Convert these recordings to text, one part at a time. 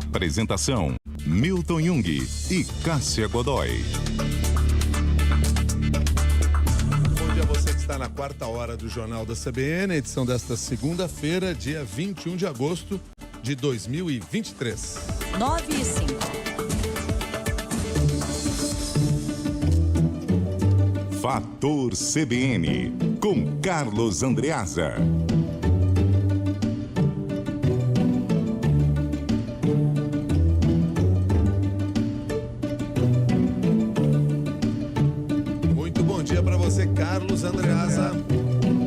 Apresentação: Milton Jung e Cássia Godoy. Bom dia a você que está na quarta hora do Jornal da CBN, edição desta segunda-feira, dia 21 de agosto de 2023. 9h05. Fator CBN, com Carlos Andreasa. Muito bom dia para você, Carlos Andreasa.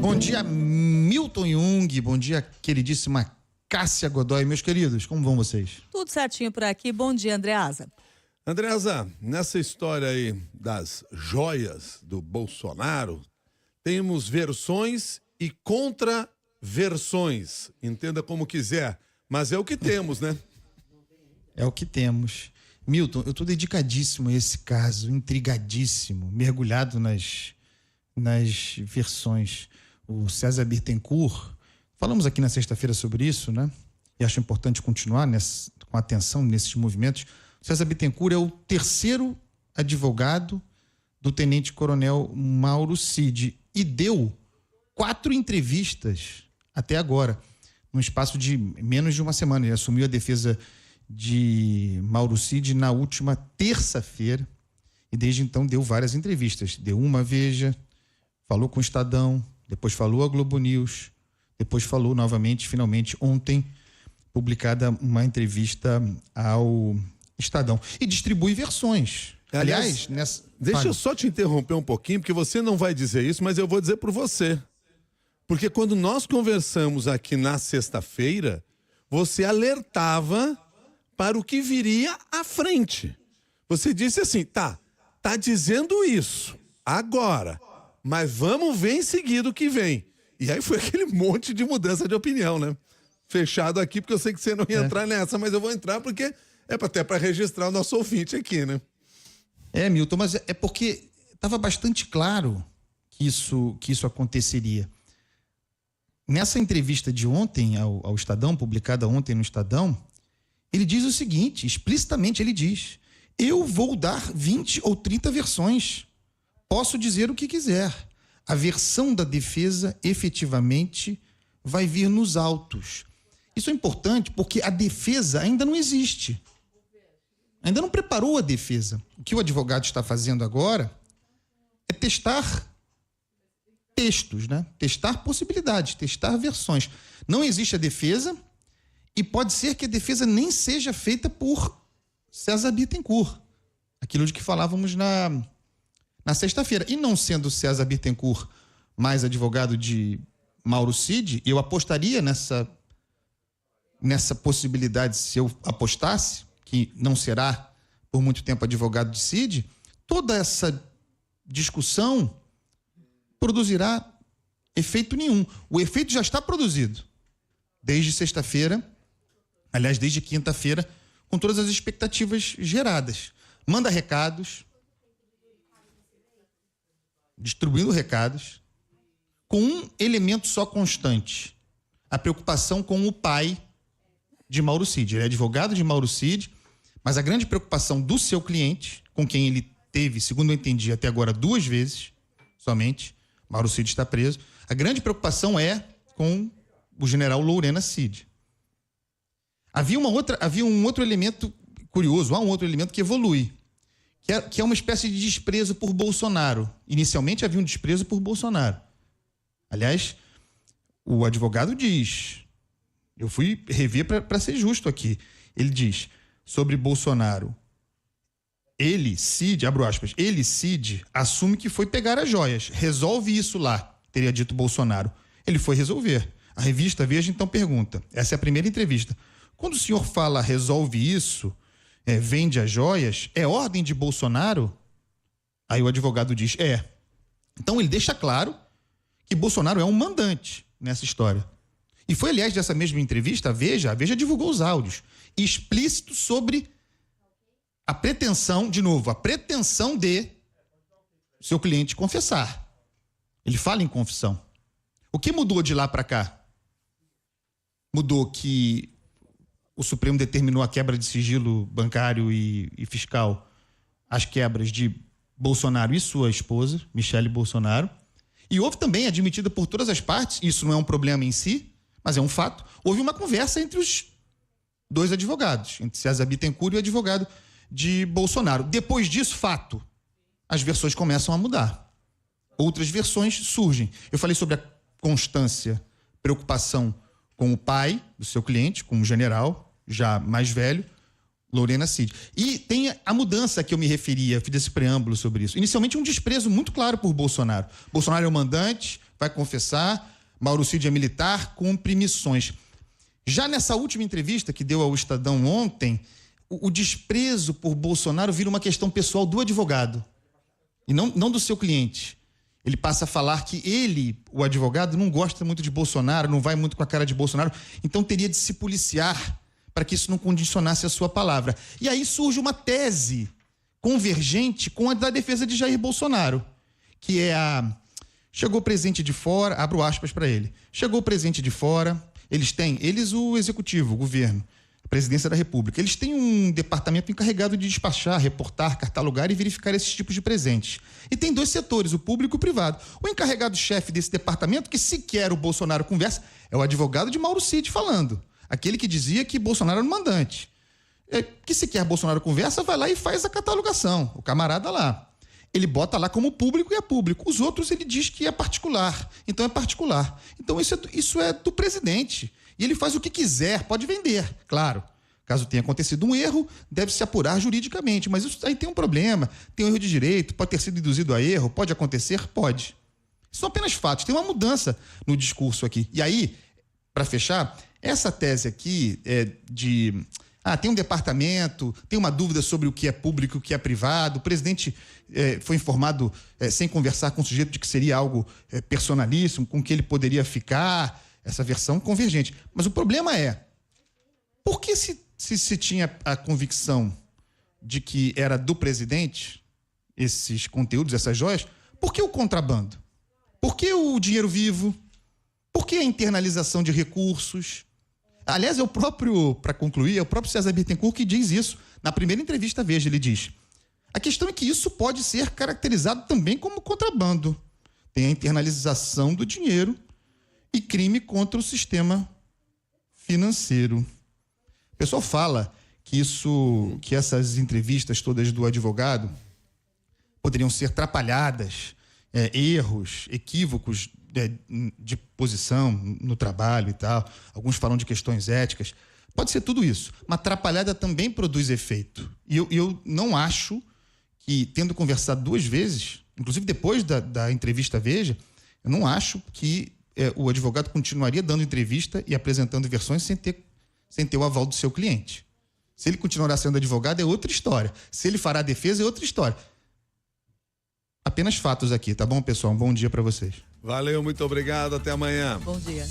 Bom dia, Milton Jung. Bom dia, queridíssima Cássia Godoy. Meus queridos, como vão vocês? Tudo certinho por aqui. Bom dia, Andreasa. Andreasa, nessa história aí das joias do Bolsonaro, temos versões e contraversões. Entenda como quiser, mas é o que temos, né? É o que temos. Milton, eu estou dedicadíssimo a esse caso, intrigadíssimo, mergulhado nas versões. O César Bittencourt, falamos aqui na sexta-feira sobre isso, né? E acho importante continuar com atenção nesses movimentos. O César Bittencourt é o terceiro advogado do tenente-coronel Mauro Cid e deu 4 entrevistas até agora, num espaço de menos de uma semana. Ele assumiu a defesa de Mauro Cid na última terça-feira e desde então deu várias entrevistas. Deu uma à Veja, falou com o Estadão, depois falou à Globo News, depois falou novamente, finalmente, ontem, publicada uma entrevista ao Estadão. E distribui versões. Aliás, deixa eu só te interromper um pouquinho, porque você não vai dizer isso, mas eu vou dizer por você. Porque quando nós conversamos aqui na sexta-feira, você alertava para o que viria à frente. Você disse assim, tá dizendo isso agora, mas vamos ver em seguida o que vem. E aí foi aquele monte de mudança de opinião, né? Fechado aqui, porque eu sei que você não ia entrar nessa, mas eu vou entrar porque é até para registrar o nosso ouvinte aqui, né? Milton, mas é porque estava bastante claro que isso aconteceria. Nessa entrevista de ontem ao Estadão, publicada ontem no Estadão, ele diz o seguinte, explicitamente ele diz: eu vou dar 20 ou 30 versões. Posso dizer o que quiser. A versão da defesa efetivamente vai vir nos autos. Isso é importante porque a defesa ainda não existe. Ainda não preparou a defesa. O que o advogado está fazendo agora é testar textos, né? Testar possibilidades, testar versões. Não existe a defesa e pode ser que a defesa nem seja feita por César Bittencourt. Aquilo de que falávamos na sexta-feira. E não sendo César Bittencourt mais advogado de Mauro Cid, eu apostaria nessa possibilidade, se eu apostasse, que não será por muito tempo advogado de Cid, toda essa discussão produzirá efeito nenhum. O efeito já está produzido desde sexta-feira, aliás, desde quinta-feira, com todas as expectativas geradas. Manda recados, distribuindo recados, com um elemento só constante: a preocupação com o pai de Mauro Cid. Ele é advogado de Mauro Cid, mas a grande preocupação do seu cliente, com quem ele teve, segundo eu entendi, até agora 2 vezes somente, Mauro Cid está preso, a grande preocupação é com o general Lorena Cid. Havia um outro elemento curioso, há um outro elemento que evolui, que é uma espécie de desprezo por Bolsonaro. Inicialmente havia um desprezo por Bolsonaro. Aliás, o advogado diz, eu fui rever para ser justo aqui, ele diz sobre Bolsonaro: ele, Cid, abro aspas, ele, Cid, assume que foi pegar as joias, resolve isso lá, teria dito Bolsonaro. Ele foi resolver. A revista Veja então pergunta, essa é a primeira entrevista: quando o senhor fala resolve isso, vende as joias, é ordem de Bolsonaro? Aí o advogado diz, é. Então ele deixa claro que Bolsonaro é um mandante nessa história. E foi, aliás, dessa mesma entrevista, a Veja divulgou os áudios explícitos sobre a pretensão, de novo, a pretensão de seu cliente confessar. Ele fala em confissão. O que mudou de lá para cá? Mudou que o Supremo determinou a quebra de sigilo bancário e fiscal, as quebras de Bolsonaro e sua esposa, Michele Bolsonaro. E houve também, admitida por todas as partes, isso não é um problema em si, mas é um fato, houve uma conversa entre os dois advogados, entre César Bittencourt e o advogado de Bolsonaro. Depois disso, fato, as versões começam a mudar. Outras versões surgem. Eu falei sobre a constância, preocupação com o pai do seu cliente, com o general, já mais velho, Lorena Cid. E tem a mudança a que eu me referia, fiz esse preâmbulo sobre isso. Inicialmente um desprezo muito claro por Bolsonaro. Bolsonaro é o mandante, vai confessar, Mauro Cid é militar, cumpre missões. Já nessa última entrevista que deu ao Estadão ontem, o desprezo por Bolsonaro vira uma questão pessoal do advogado e não do seu cliente. Ele passa a falar que ele, o advogado, não gosta muito de Bolsonaro, não vai muito com a cara de Bolsonaro, então teria de se policiar para que isso não condicionasse a sua palavra. E aí surge uma tese convergente com a da defesa de Jair Bolsonaro, que é a... Chegou presente de fora, abro aspas para ele, chegou presente de fora, eles o executivo, o governo, a presidência da República, eles têm um departamento encarregado de despachar, reportar, catalogar e verificar esses tipos de presentes. E tem dois setores, o público e o privado. O encarregado-chefe desse departamento, que sequer o Bolsonaro conversa, é o advogado de Mauro Cid falando. Aquele que dizia que Bolsonaro era o mandante. Que sequer Bolsonaro conversa, vai lá e faz a catalogação. O camarada lá. Ele bota lá como público e é público. Os outros ele diz que é particular. Então é particular. Então isso é do presidente. E ele faz o que quiser, pode vender, claro. Caso tenha acontecido um erro, deve se apurar juridicamente. Mas isso aí tem um problema, tem um erro de direito, pode ter sido induzido a erro, pode acontecer? Pode. São apenas fatos, tem uma mudança no discurso aqui. E aí, para fechar, essa tese aqui tem um departamento, tem uma dúvida sobre o que é público e o que é privado, o presidente foi informado sem conversar com o sujeito de que seria algo personalíssimo, com que ele poderia ficar, essa versão convergente. Mas o problema é, por que se tinha a convicção de que era do presidente, esses conteúdos, essas joias, por que o contrabando? Por que o dinheiro vivo? Por que a internalização de recursos? Aliás, para concluir, é o próprio César Bittencourt que diz isso. Na primeira entrevista à Veja, ele diz: a questão é que isso pode ser caracterizado também como contrabando. Tem a internalização do dinheiro e crime contra o sistema financeiro. O pessoal fala que essas entrevistas todas do advogado poderiam ser atrapalhadas, erros, equívocos de posição no trabalho e tal. Alguns falam de questões éticas. Pode ser tudo isso. Uma atrapalhada também produz efeito. E eu não acho que, tendo conversado 2 vezes, inclusive depois da entrevista Veja, eu não acho que o advogado continuaria dando entrevista e apresentando versões sem ter o aval do seu cliente. Se ele continuará sendo advogado, é outra história. Se ele fará defesa, é outra história. Apenas fatos aqui, tá bom, pessoal? Um bom dia para vocês. Valeu, muito obrigado. Até amanhã. Bom dia.